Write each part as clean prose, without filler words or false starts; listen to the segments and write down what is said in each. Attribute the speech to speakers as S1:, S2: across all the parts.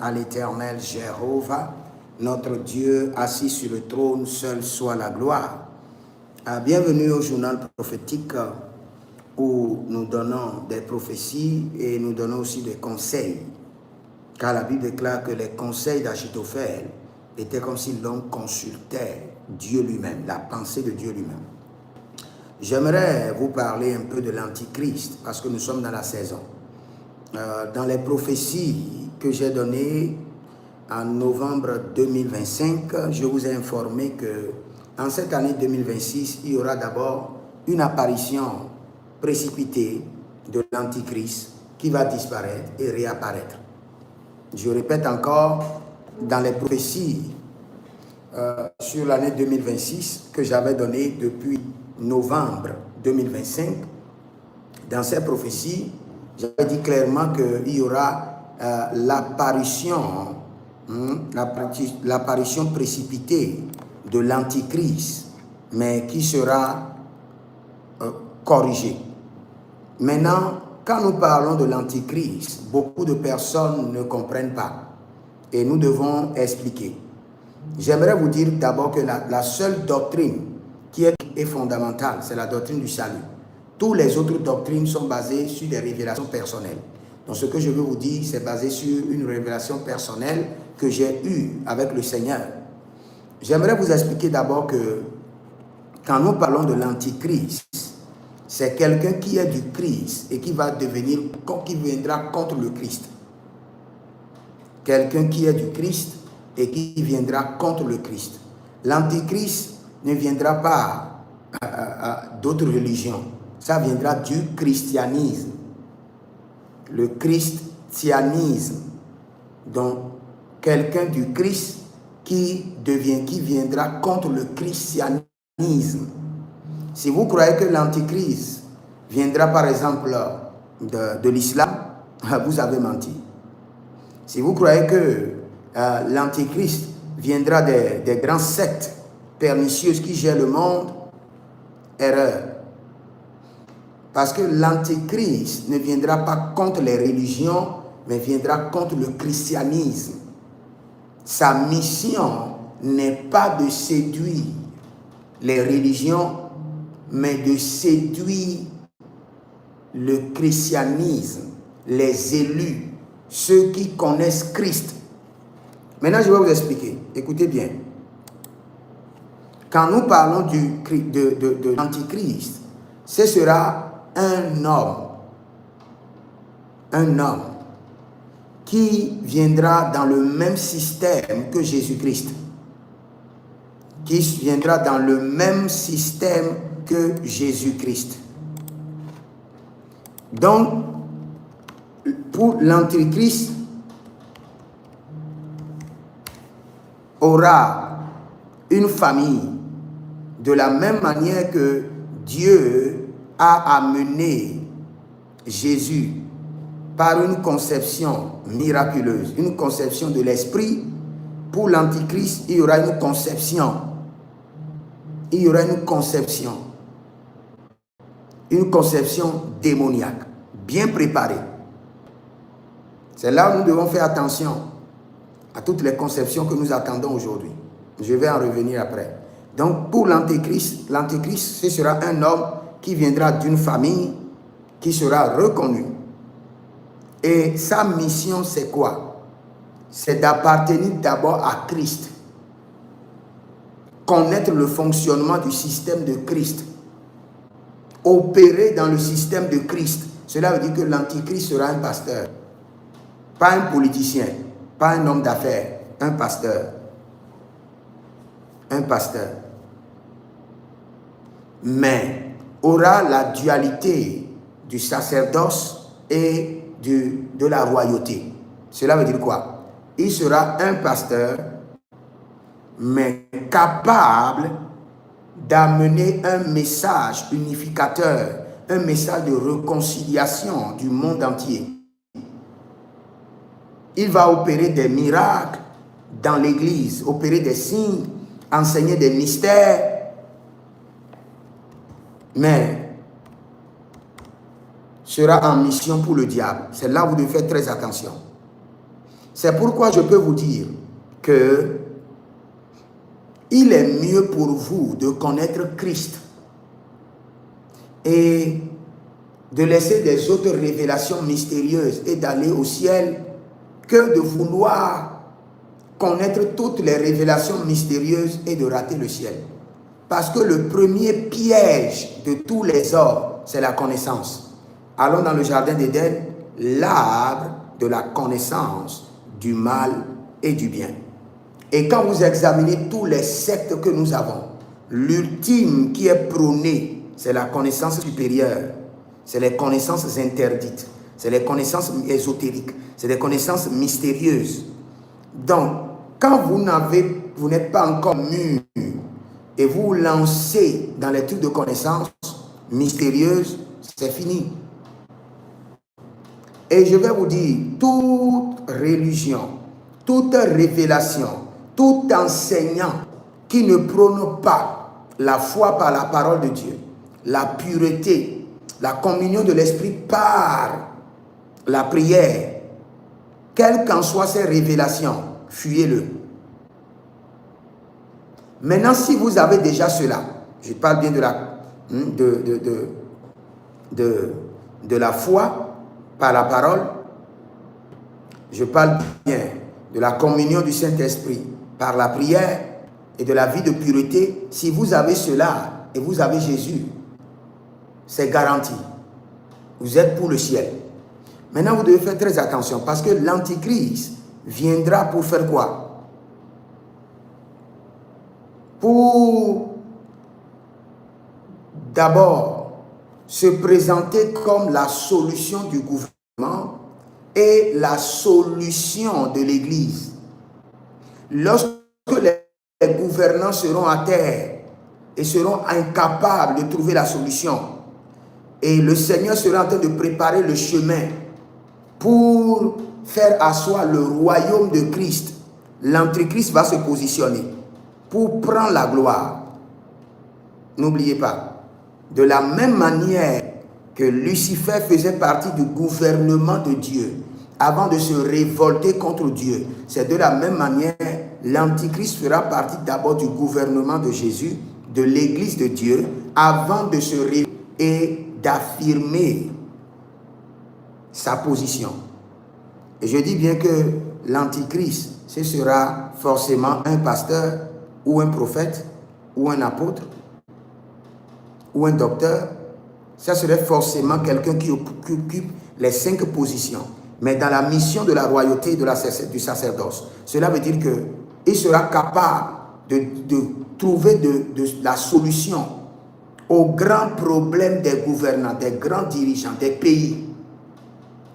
S1: à l'Éternel Jéhovah, notre Dieu assis sur le trône, seul soit la gloire. Bienvenue au journal prophétique où nous donnons des prophéties et nous donnons aussi des conseils. Car la Bible déclare que les conseils d'Achitophel étaient comme si l'homme consultait Dieu lui-même, la pensée de Dieu lui-même. J'aimerais vous parler un peu de l'Antichrist parce que nous sommes dans la saison. Dans les prophéties que j'ai données en novembre 2025, je vous ai informé que en cette année 2026, il y aura d'abord une apparition précipitée de l'Antichrist qui va disparaître et réapparaître. Je répète encore, dans les prophéties sur l'année 2026 que j'avais données depuis novembre 2025, dans ces prophéties, j'avais dit clairement qu'il y aura l'apparition précipitée de l'Antichrist, mais qui sera corrigée. Maintenant, quand nous parlons de l'Antichrist, beaucoup de personnes ne comprennent pas et nous devons expliquer. J'aimerais vous dire d'abord que la seule doctrine qui est fondamentale, c'est la doctrine du salut. Toutes les autres doctrines sont basées sur des révélations personnelles. Donc ce que je veux vous dire, c'est basé sur une révélation personnelle que j'ai eue avec le Seigneur. J'aimerais vous expliquer d'abord que quand nous parlons de l'Antichrist, c'est quelqu'un qui est du Christ et qui viendra contre le Christ. Quelqu'un qui est du Christ et qui viendra contre le Christ. L'Antichrist ne viendra pas d'autres religions. Ça viendra du christianisme. Le christianisme. Donc, quelqu'un du Christ qui viendra contre le christianisme. Si vous croyez que l'Antichrist viendra par exemple de l'islam, vous avez menti. Si vous croyez que l'Antichrist viendra des grandes sectes pernicieuses qui gèrent le monde, erreur. Parce que l'Antichrist ne viendra pas contre les religions, mais viendra contre le christianisme. Sa mission n'est pas de séduire les religions, mais de séduire le christianisme, les élus, ceux qui connaissent Christ. Maintenant, je vais vous expliquer. Écoutez bien. Quand nous parlons de l'Antichrist, ce sera un homme qui viendra dans le même système que Jésus-Christ. Qui viendra dans le même système que Jésus-Christ. Donc, pour l'Antichrist, aura une famille de la même manière que Dieu a amené Jésus par une conception miraculeuse, une conception de l'esprit. Pour l'Antichrist, il y aura une conception. Il y aura une conception démoniaque, bien préparée. C'est là où nous devons faire attention à toutes les conceptions que nous attendons aujourd'hui. Je vais en revenir après. Donc, pour l'Antéchrist, ce sera un homme qui viendra d'une famille qui sera reconnue. Et sa mission, c'est quoi? C'est d'appartenir d'abord à Christ. Connaître le fonctionnement du système de Christ. Opérer dans le système de Christ. Cela veut dire que l'Antichrist sera un pasteur. Pas un politicien. Pas un homme d'affaires, un pasteur. Un pasteur. Mais aura la dualité du sacerdoce et de la royauté. Cela veut dire quoi? Il sera un pasteur, mais capable d'amener un message unificateur, un message de réconciliation du monde entier. Il va opérer des miracles dans l'église, opérer des signes, enseigner des mystères, mais sera en mission pour le diable. C'est là où vous devez faire très attention. C'est pourquoi je peux vous dire que il est mieux pour vous de connaître Christ et de laisser des autres révélations mystérieuses et d'aller au ciel que de vouloir connaître toutes les révélations mystérieuses et de rater le ciel. Parce que le premier piège de tous les hommes, c'est la connaissance. Allons dans le jardin d'Éden, l'arbre de la connaissance du mal et du bien. Et quand vous examinez tous les sectes que nous avons, l'ultime qui est prôné, c'est la connaissance supérieure. C'est les connaissances interdites. C'est les connaissances ésotériques. C'est des connaissances mystérieuses. Donc, quand vous n'êtes pas encore mûr et vous vous lancez dans les trucs de connaissances mystérieuses, c'est fini. Et je vais vous dire, toute religion, toute révélation, tout enseignant qui ne prône pas la foi par la parole de Dieu, la pureté, la communion de l'esprit par la prière, quelles qu'en soient ces révélations, fuyez-le. Maintenant, si vous avez déjà cela, je parle bien de la foi par la parole, je parle bien de la communion du Saint-Esprit par la prière et de la vie de pureté. Si vous avez cela et vous avez Jésus, c'est garanti. Vous êtes pour le ciel. Maintenant, vous devez faire très attention parce que l'Antichrist viendra pour faire quoi? Pour d'abord se présenter comme la solution du gouvernement et la solution de l'Église. Lorsque les gouvernants seront à terre et seront incapables de trouver la solution, et le Seigneur sera en train de préparer le chemin pour faire asseoir le royaume de Christ, l'Antichrist va se positionner pour prendre la gloire. N'oubliez pas, de la même manière que Lucifer faisait partie du gouvernement de Dieu avant de se révolter contre Dieu, c'est de la même manière l'Antichrist fera partie d'abord du gouvernement de Jésus, de l'Église de Dieu, avant de se révéler et d'affirmer sa position. Et je dis bien que l'Antichrist, ce sera forcément un pasteur ou un prophète ou un apôtre ou un docteur. Ça serait forcément quelqu'un qui occupe les 5 positions. Mais dans la mission de la royauté et du sacerdoce, cela veut dire qu'il sera capable de trouver la solution aux grands problèmes des gouvernants, des grands dirigeants, des pays.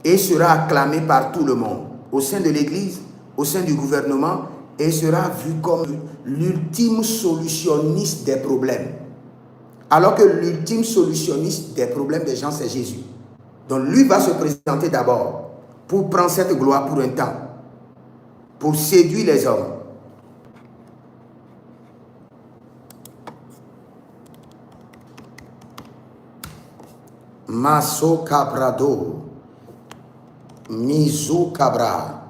S1: Et sera acclamé par tout le monde, au sein de l'Église, au sein du gouvernement, et sera vu comme l'ultime solutionniste des problèmes. Alors que l'ultime solutionniste des problèmes des gens, c'est Jésus. Donc lui va se présenter d'abord pour prendre cette gloire pour un temps, pour séduire les hommes. Maso Cabrado, Mizu Cabra,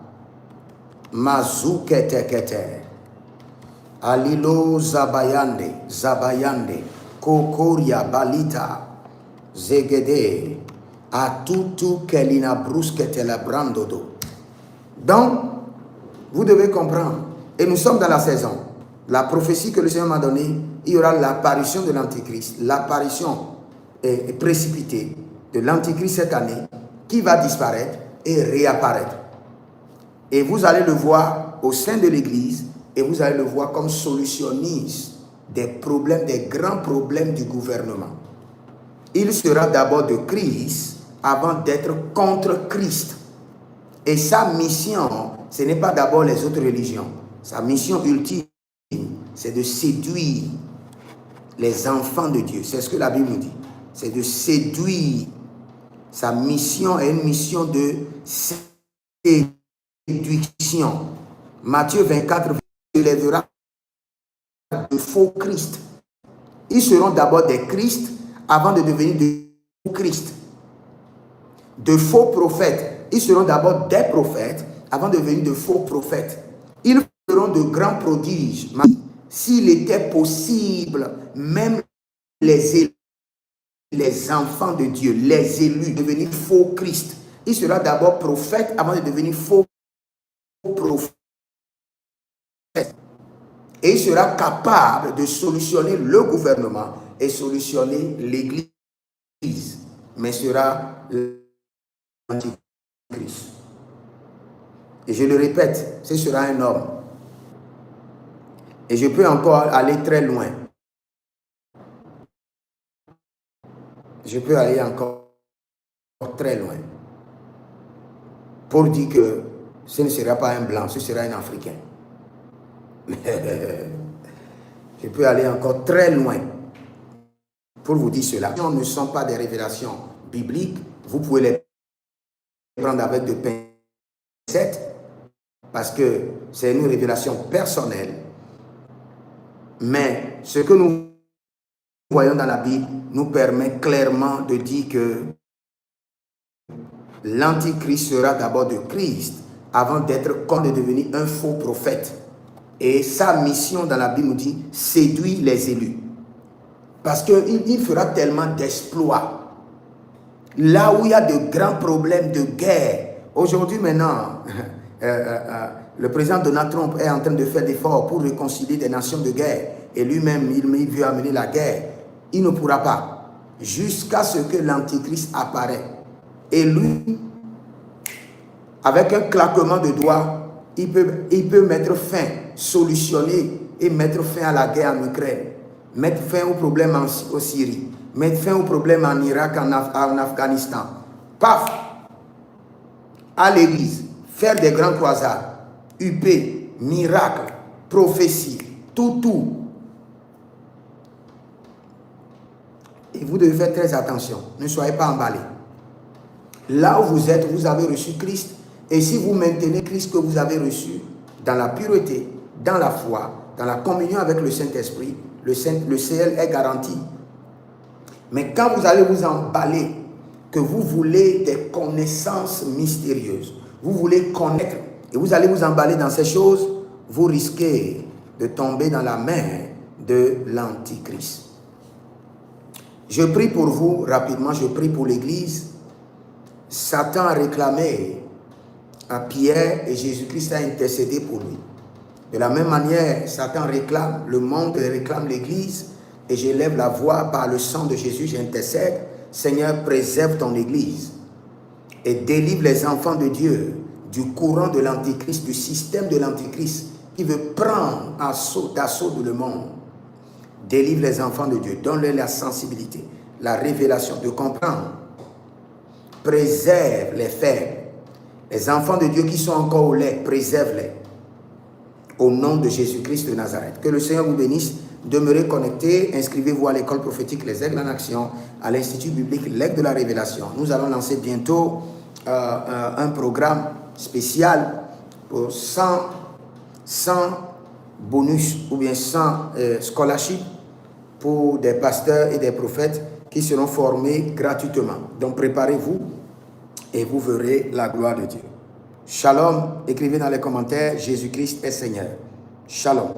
S1: Mazu Kete Kete, Alilo Zabayande, Kokoria Balita, Zegede, Atutu Kelina Bruskete la Brandodo. Donc, vous devez comprendre, et nous sommes dans la saison, la prophétie que le Seigneur m'a donnée, il y aura l'apparition de l'Antichrist, l'apparition précipitée de l'Antichrist cette année, qui va disparaître et réapparaître. Et vous allez le voir au sein de l'Église, et vous allez le voir comme solutionniste des problèmes, des grands problèmes du gouvernement. Il sera d'abord de Christ avant d'être contre Christ. Et sa mission, ce n'est pas d'abord les autres religions. Sa mission ultime, c'est de séduire les enfants de Dieu. C'est ce que la Bible nous dit. C'est de séduire. Sa mission est une mission de séduction. Matthieu 24 élèvera de faux Christ. Ils seront d'abord des Christ avant de devenir des faux Christ. De faux prophètes. Ils seront d'abord des prophètes avant de devenir de faux prophètes. Ils feront de grands prodiges. S'il était possible, même les enfants de Dieu, les élus, devenir faux Christ. Il sera d'abord prophète avant de devenir faux prophète. Et il sera capable de solutionner le gouvernement et solutionner l'Église. Mais sera l'Antichrist. Et je le répète, ce sera un homme. Et je peux encore aller très loin. Je peux aller encore très loin. Pour dire que ce ne sera pas un blanc, ce sera un Africain. Je peux aller encore très loin pour vous dire cela. Ce ne sont pas des révélations bibliques. Vous pouvez les prendre avec de pincettes parce que c'est une révélation personnelle. Mais ce que nous voyons dans la Bible nous permet clairement de dire que l'Antichrist sera d'abord de Christ avant d'être comme de devenir un faux prophète. Et sa mission dans la Bible nous dit séduire les élus. Parce qu'il fera tellement d'exploits. Là où il y a de grands problèmes de guerre. Aujourd'hui maintenant, le président Donald Trump est en train de faire des efforts pour réconcilier des nations de guerre. Et lui-même, il veut amener la guerre. Il ne pourra pas. Jusqu'à ce que l'Antichrist apparaît. Et lui, avec un claquement de doigts, il peut mettre fin, solutionner et mettre fin à la guerre en Ukraine, mettre fin au problème en Syrie, mettre fin au problème en Irak, en Afghanistan. Paf! À l'église, faire des grands croisades, UP, miracles, prophéties, tout. Et vous devez faire très attention, ne soyez pas emballés. Là où vous êtes, vous avez reçu Christ. Et si vous maintenez Christ que vous avez reçu dans la pureté, dans la foi, dans la communion avec le Saint-Esprit, le ciel est garanti. Mais quand vous allez vous emballer, que vous voulez des connaissances mystérieuses, vous voulez connaître, et vous allez vous emballer dans ces choses, vous risquez de tomber dans la main de l'Antichrist. Je prie pour vous, rapidement, je prie pour l'Église. Satan a réclamé à Pierre et Jésus-Christ a intercédé pour lui. De la même manière, Satan réclame, le monde réclame l'Église et j'élève la voix par le sang de Jésus, j'intercède. Seigneur, préserve ton Église et délivre les enfants de Dieu du courant de l'Antichrist, du système de l'Antichrist qui veut prendre d'assaut le monde. Délivre les enfants de Dieu, donne-leur la sensibilité, la révélation de comprendre. Préserve les faibles. Les enfants de Dieu qui sont encore au lait, préserve-les. Au nom de Jésus-Christ de Nazareth. Que le Seigneur vous bénisse. Demeurez connectés. Inscrivez-vous à l'école prophétique Les Aigles en Action, à l'Institut biblique L'Aigle de la Révélation. Nous allons lancer bientôt un programme spécial pour 100 bonus ou bien 100 scholarships pour des pasteurs et des prophètes qui seront formés gratuitement. Donc préparez-vous et vous verrez la gloire de Dieu. Shalom, écrivez dans les commentaires, Jésus-Christ est Seigneur. Shalom.